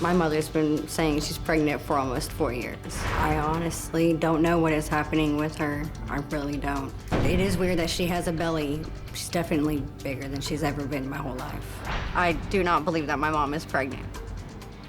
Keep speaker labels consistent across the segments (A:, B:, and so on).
A: My mother's been saying she's pregnant for almost 4 years. I honestly don't know what is happening with her. I really don't. It is weird that she has a belly. She's definitely bigger than she's ever been my whole life. I do not believe that my mom is pregnant.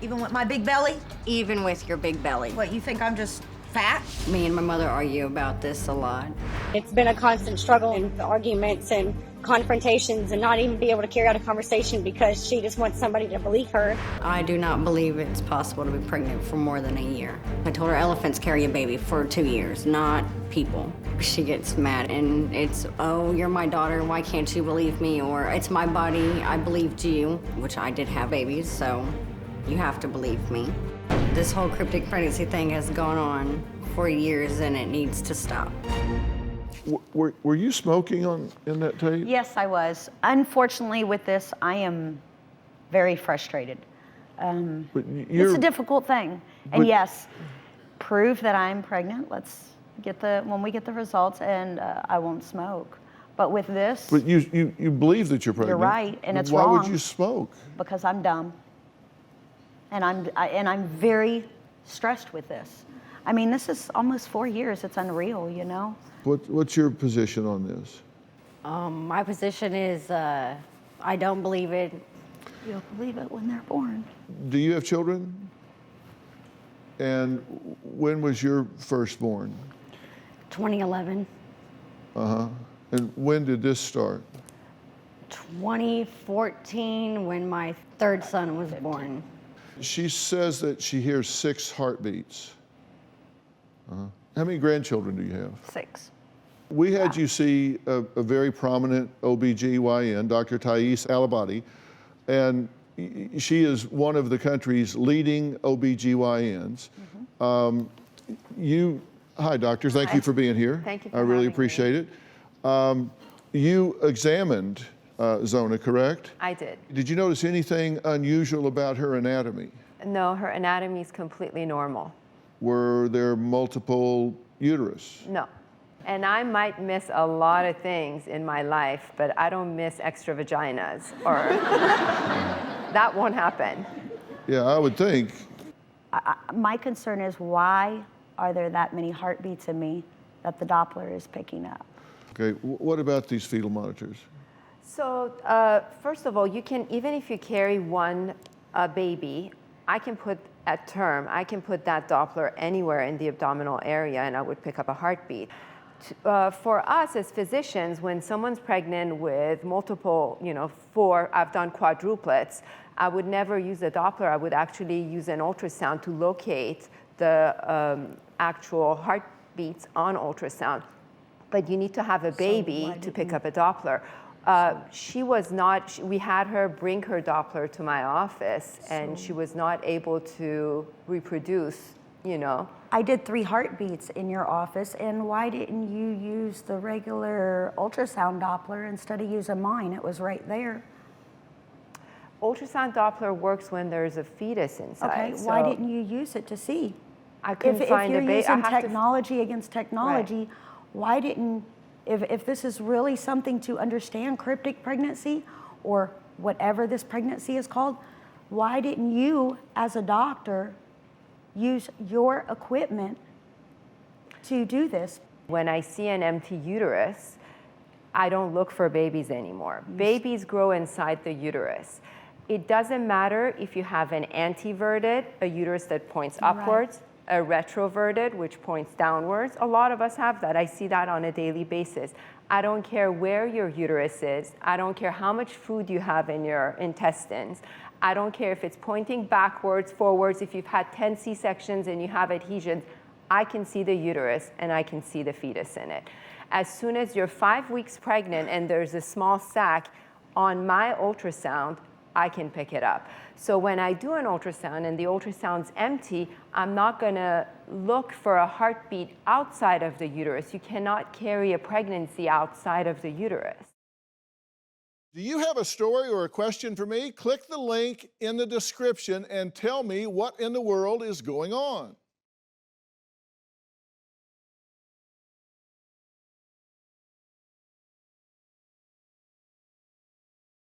B: Even with my big belly?
A: Even with your big belly.
B: What, you think I'm just fat?
A: Me and my mother argue about this a lot.
C: It's been a constant struggle and arguments and confrontations and not even be able to carry out a conversation because she just wants somebody to believe her.
A: I do not believe it's possible to be pregnant for more than a year. I told her elephants carry a baby for 2 years, not people. She gets mad and it's, oh, you're my daughter, why can't you believe me? Or it's my body, I believed you, which I did have babies, so you have to believe me. This whole cryptic pregnancy thing has gone on for years and it needs to stop.
D: Were you smoking in that tape?
E: Yes, I was. Unfortunately, with this, I am very frustrated. It's a difficult thing. And yes, prove that I'm pregnant. Let's get when we get the results, and I won't smoke. But with this,
D: But you believe that you're pregnant.
E: You're right, and it's
D: wrong. Why would
E: wrong.
D: you smoke?
E: Because I'm dumb, and I'm very stressed with this. I mean, this is almost 4 years. It's unreal, you know.
D: What's your position on this?
A: My position is I don't believe it.
E: You'll believe it when they're born.
D: Do you have children? And when was your first born?
A: 2011,
D: Uh-huh. And when did this start?
A: 2014, when my third son was born.
D: She says that she hears 6 heartbeats. Uh-huh. How many grandchildren do you have?
E: 6.
D: We had you see a very prominent OBGYN, Dr. Thais Alabadi, and she is one of the country's leading OBGYNs. Hi, doctor, thank you for being here.
F: Thank you for
D: I really
F: having me.
D: appreciate it. You examined Zona, correct?
F: I did.
D: Did you notice anything unusual about her anatomy?
F: No, her anatomy is completely normal.
D: Were there multiple uterus?
F: No. And I might miss a lot of things in my life, but I don't miss extra vaginas, or that won't happen.
D: Yeah, I would think.
E: My concern is, why are there that many heartbeats in me that the Doppler is picking up?
D: Okay, what about these fetal monitors?
F: So first of all, you can, even if you carry one baby, I can put at term, I can put that Doppler anywhere in the abdominal area and I would pick up a heartbeat. For us as physicians, when someone's pregnant with multiple, 4, I've done quadruplets, I would never use a Doppler. I would actually use an ultrasound to locate the actual heartbeats on ultrasound. But you need to have a baby to pick up a Doppler. She was not, we had her bring her Doppler to my office and she was not able to reproduce,
E: I did 3 heartbeats in your office, and why didn't you use the regular ultrasound Doppler instead of using mine? It was right there.
F: Ultrasound Doppler works when there's a fetus inside.
E: Okay, why didn't you use it to see?
F: I couldn't find a baby.
E: If you're using technology against technology, why didn't, if this is really something to understand cryptic pregnancy or whatever this pregnancy is called, why didn't you, as a doctor, use your equipment to do this?
F: When I see an empty uterus, I don't look for babies anymore. Babies grow inside the uterus. It doesn't matter if you have an anteverted, a uterus that points upwards, a retroverted, which points downwards. A lot of us have that. I see that on a daily basis. I don't care where your uterus is. I don't care how much food you have in your intestines. I don't care if it's pointing backwards, forwards, if you've had 10 C-sections and you have adhesions. I can see the uterus and I can see the fetus in it. As soon as you're 5 weeks pregnant and there's a small sac, on my ultrasound, I can pick it up. So when I do an ultrasound and the ultrasound's empty, I'm not gonna look for a heartbeat outside of the uterus. You cannot carry a pregnancy outside of the uterus.
D: Do you have a story or a question for me? Click the link in the description and tell me what in the world is going on.